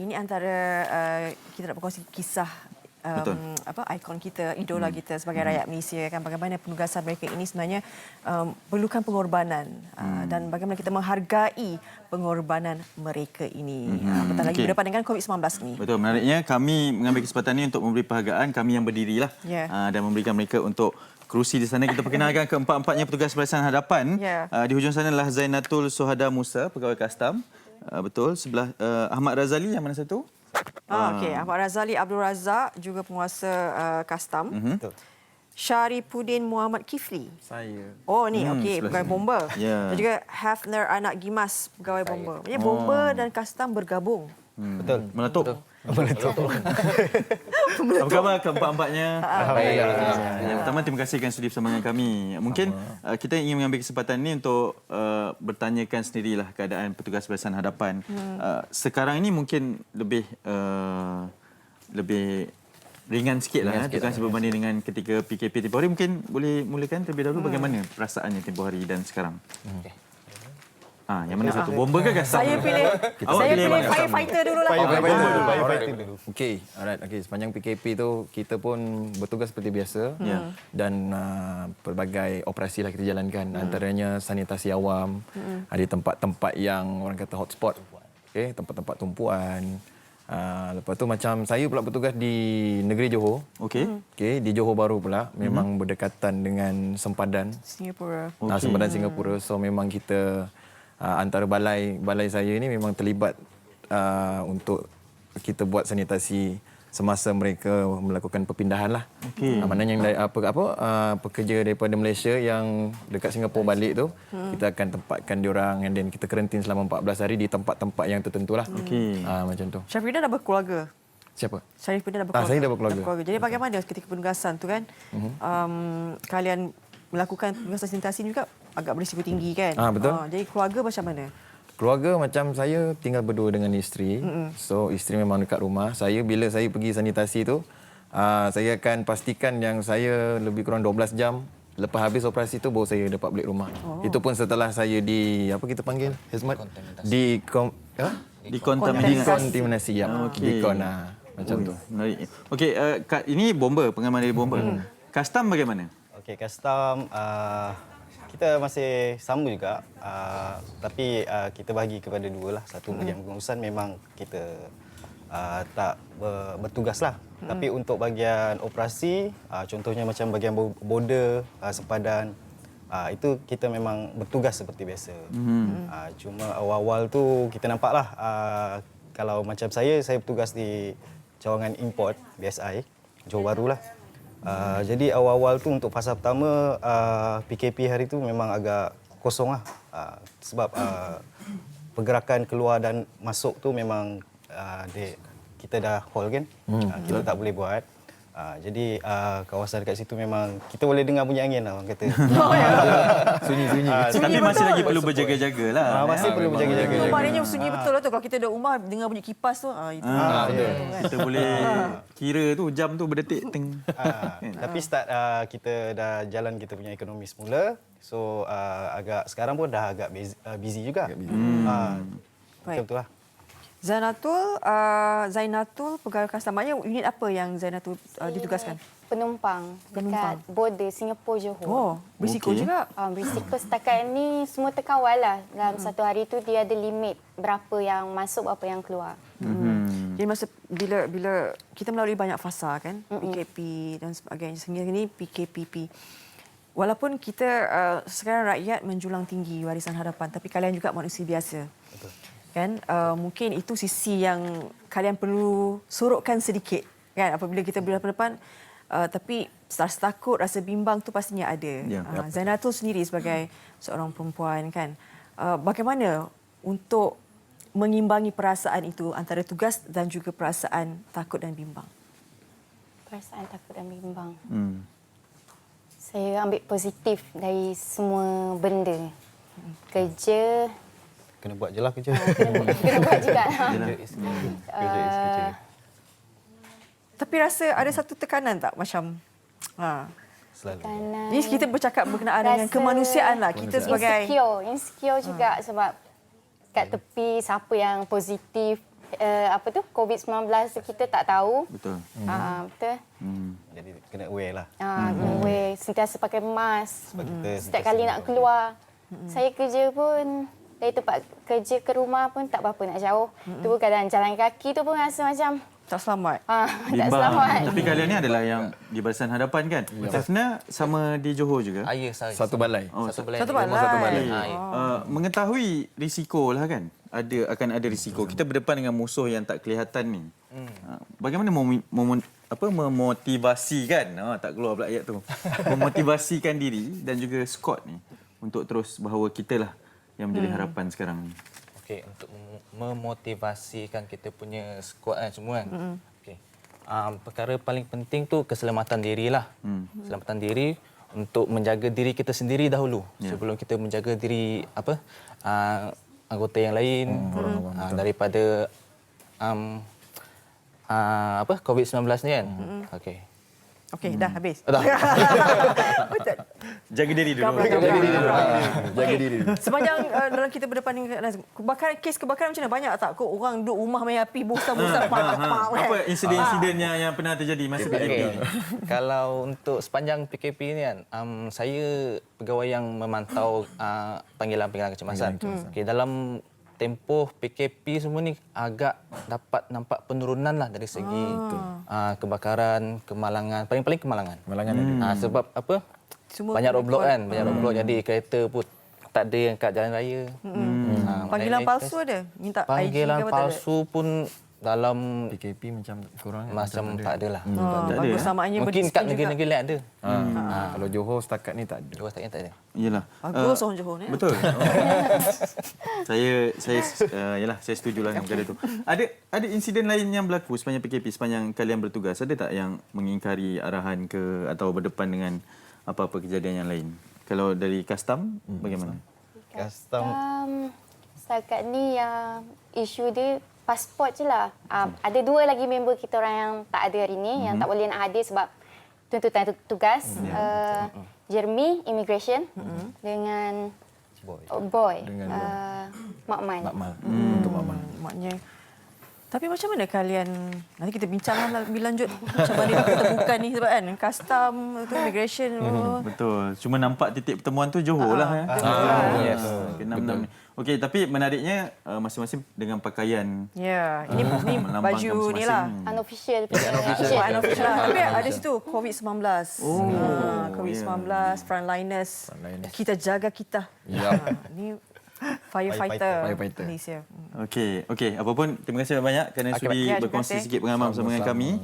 ini antara kita nak berkongsi kisah ikon kita, idola kita sebagai rakyat Malaysia, kan, bagaimana penugasan mereka ini sebenarnya perlukan pengorbanan dan bagaimana kita menghargai pengorbanan mereka ini. Apatah lagi berdepan dengan COVID-19 ni. Betul, menariknya kami mengambil kesempatan ini untuk memberi penghargaan, kami yang berdirilah dan memberikan mereka untuk kerusi di sana. Kita perkenalkan keempat-empatnya petugas barisan hadapan. Di hujung sana adalah Zainatul Sohada Musa, pegawai kastam. Betul, sebelah Ahmad Razali yang mana satu? Okey, Ahmad Razali Abdul Razak, juga penguasa kastam. Syarifuddin Muhammad Kifli. Saya. Oh ni, okey, pegawai bomba. Dan juga Hafner Anak Gimas, pegawai bomba. Maksudnya bomba dan kastam bergabung. Betul, meletup. Meletup. Apa khabar keempat-empatnya? Baik. Yang pertama, terima kasih kerana sudi bersama dengan kami. Mungkin kita ingin mengambil kesempatan ini untuk bertanyakan sendirilah keadaan petugas barisan hadapan. Sekarang ini mungkin lebih ringan sikit lah, bukan berbanding dengan ketika PKP tempoh hari. Mungkin boleh mulakan terlebih dahulu bagaimana perasaannya tempoh hari dan sekarang? Yang mana satu? Bomba ke kastam? Saya pilih firefighter dululah. Firefighter dulu. Okey, alright. Okey, sepanjang PKP tu kita pun bertugas seperti biasa dan pelbagai operasi lah kita jalankan. Antaranya sanitasi awam, ada tempat-tempat yang orang kata hotspot. Okey, tempat-tempat tumpuan. Lepas tu macam saya pula bertugas di negeri Johor. Okey, di Johor Bahru pula, memang berdekatan dengan sempadan Singapura. Sempadan Singapura. So memang kita antara balai saya ini memang terlibat untuk kita buat sanitasi semasa mereka melakukan perpindahan lah. Maknanya yang pekerja daripada Malaysia yang dekat Singapura balik tu, kita akan tempatkan diorang dan kita karantin selama 14 hari di tempat-tempat yang tertentu lah. Macam tu. Syarifuddin dah berkeluarga. Siapa? Syarifuddin dah berkeluarga. Saya dah berkeluarga. Jadi bagaimana ketika penugasan tu kan? Kalian melakukan penugasan sanitasi juga agak berisiko tinggi kan? Betul. Jadi keluarga macam mana? Keluarga macam saya tinggal berdua dengan isteri. So isteri memang dekat rumah. Bila saya pergi sanitasi tu, saya akan pastikan yang saya lebih kurang 12 jam lepas habis operasi tu baru saya dapat balik rumah. Itu pun setelah saya apa kita panggil? Hazmat? Dikontaminasi. Macam tu. Okey, ini bomba, pengalaman dari bomba. Kastam bagaimana? Okey, kastam kita masih sama juga, tapi kita bagi kepada dua lah. Satu bahagian pengurusan memang kita tak bertugas lah. Tapi untuk bahagian operasi, contohnya macam bahagian border, sempadan, itu kita memang bertugas seperti biasa. Cuma awal-awal tu kita nampak lah, kalau macam saya bertugas di cawangan import BSI, Johor Bahru lah. Jadi awal-awal tu untuk fasa pertama PKP hari tu memang agak kosong lah. Sebab pergerakan keluar dan masuk tu memang kita dah hold kan. Kita tak boleh buat. Jadi kawasan dekat situ memang kita boleh dengar bunyi angin lah orang kata. Sunyi-sunyi. Tapi masih lagi perlu berjaga-jaga lah. Masih perlu berjaga-jaga. Maknanya sunyi betul lah tu. Kalau kita duduk rumah dengar bunyi kipas tu, itu. Kita boleh kira tu jam tu berdetik. Tapi start kita dah jalan kita punya ekonomi semula. So agak sekarang pun dah agak busy juga. Baik. Betul lah. Zainatul pegawai kastam. Maknanya unit apa yang Zainatul ditugaskan? Penumpang dekat border Singapura Johor. Oh, berisiko juga. Berisiko setakat ini semua terkawal lah. Dalam satu hari tu dia ada limit berapa yang masuk, berapa yang keluar. Jadi masa bila kita melalui banyak fasa kan, PKP dan sebagainya, sehingga ini PKPP. Walaupun kita sekarang rakyat menjulang tinggi warisan hadapan, tapi kalian juga manusia biasa. Betul. Kan mungkin itu sisi yang kalian perlu sorokkan sedikit kan apabila kita berhadapan, tapi rasa takut, rasa bimbang tu pastinya ada. Zainatul sendiri sebagai seorang perempuan kan, bagaimana untuk mengimbangi perasaan itu antara tugas dan juga perasaan takut dan bimbang? Perasaan takut dan bimbang. Saya ambil positif dari semua benda. Kerja Kena buat je lah kerja. kena buat juga. Kerja is kerja. Tapi rasa ada satu tekanan tak macam Selalu. Ini kita bercakap berkenaan dengan kemanusiaan lah. Kita sebagai insecure juga sebab kat tepi siapa yang positif COVID-19 kita tak tahu. Betul. Betul. Jadi kena aware lah. Aware, sentiasa pakai mask. Sebab kita Setiap kali nak keluar. Saya kerja pun dari tempat kerja ke rumah pun tak berapa nak jauh. Tu pun kadang jalan kaki tu pun rasa macam Tak selamat. tak Bimbang. selamat. Tapi kalian ni adalah yang di Barisan Hadapan kan? Safna sama di Johor juga? Ya, saya. Satu balai. Satu balai. Satu balai. Satu balai. Mengetahui risiko lah kan? Akan ada risiko. Kita berdepan dengan musuh yang tak kelihatan ni. Bagaimana memotivasikan, tak keluar pula ayat tu, memotivasikan diri dan juga squad ni untuk terus bahawa kita lah yang menjadi harapan sekarang ni. Okey, untuk memotivasikan kita punya squad kan semua kan. Okey. Perkara paling penting tu keselamatan dirilah. Keselamatan diri untuk menjaga diri kita sendiri dahulu sebelum kita menjaga diri anggota yang lain daripada COVID-19 ni kan. Okey. Okey, dah habis. Dah. Betul. Jaga diri dulu. Jaga diri dulu. Sepanjang dalam kita berdepan dengan kebakaran, kes kebakaran macam mana? Banyak tak? Kok orang duduk rumah main api, bosan-bosan. Apa insiden-insiden yang pernah terjadi masa PKP ni? Kalau untuk sepanjang PKP ni kan, saya pegawai yang memantau panggilan-panggilan kecemasan. Okey, dalam tempoh PKP semua ni agak dapat nampak penurunan lah dari segi kebakaran, kemalangan, paling-paling kemalangan. Sebab apa? Semua Banyak roadblock kan, banyak roadblock jadi kereta pun tak ada yang kat jalan raya. Panggilan palsu ada? Minta Panggilan IG ke apa tak ada? palsu pun dalam PKP macam kurang macam tak ada lah. Bagus samaannya Mungkin kat negeri-negeri lain ada. Kalau Johor setakat ni tak ada. Luas taknya tak ada. Yalah. Bagus orang Johor ni. Betul. Saya setujulah dengan perkara tu. Ada insiden lain yang berlaku sepanjang PKP, sepanjang kalian bertugas, ada tak yang mengingkari arahan ke atau berdepan dengan apa-apa kejadian yang lain? Kalau dari custom bagaimana? Custom Setakat ni yang isu dia pasport je lah. Ada 2 lagi member kita orang yang tak ada hari ni, yang tak boleh nak hadir sebab tuntutan tugas. Jeremy, Immigration, dengan Boy, Makmal. Untuk Makmal. Maknya. Tapi macam mana kalian, nanti kita bincanglah lebih lanjut macam mana keterbukaan ni sebab kan custom, immigration. Betul. Cuma nampak titik pertemuan tu Johor lah. Yes. Ke-6 ni. Okey, tapi menariknya masing-masing dengan pakaian. Ya, ini melambangkan baju ni lah. masing-masing. Unofficial. Unofficial. Tapi ada situ COVID-19. COVID-19, frontliners. Kita jaga kita. Ni firefighter Malaysia. Okey. Apa pun terima kasih banyak kerana sudi Terima berkongsi kasih. sikit pengalaman bersama dengan kami.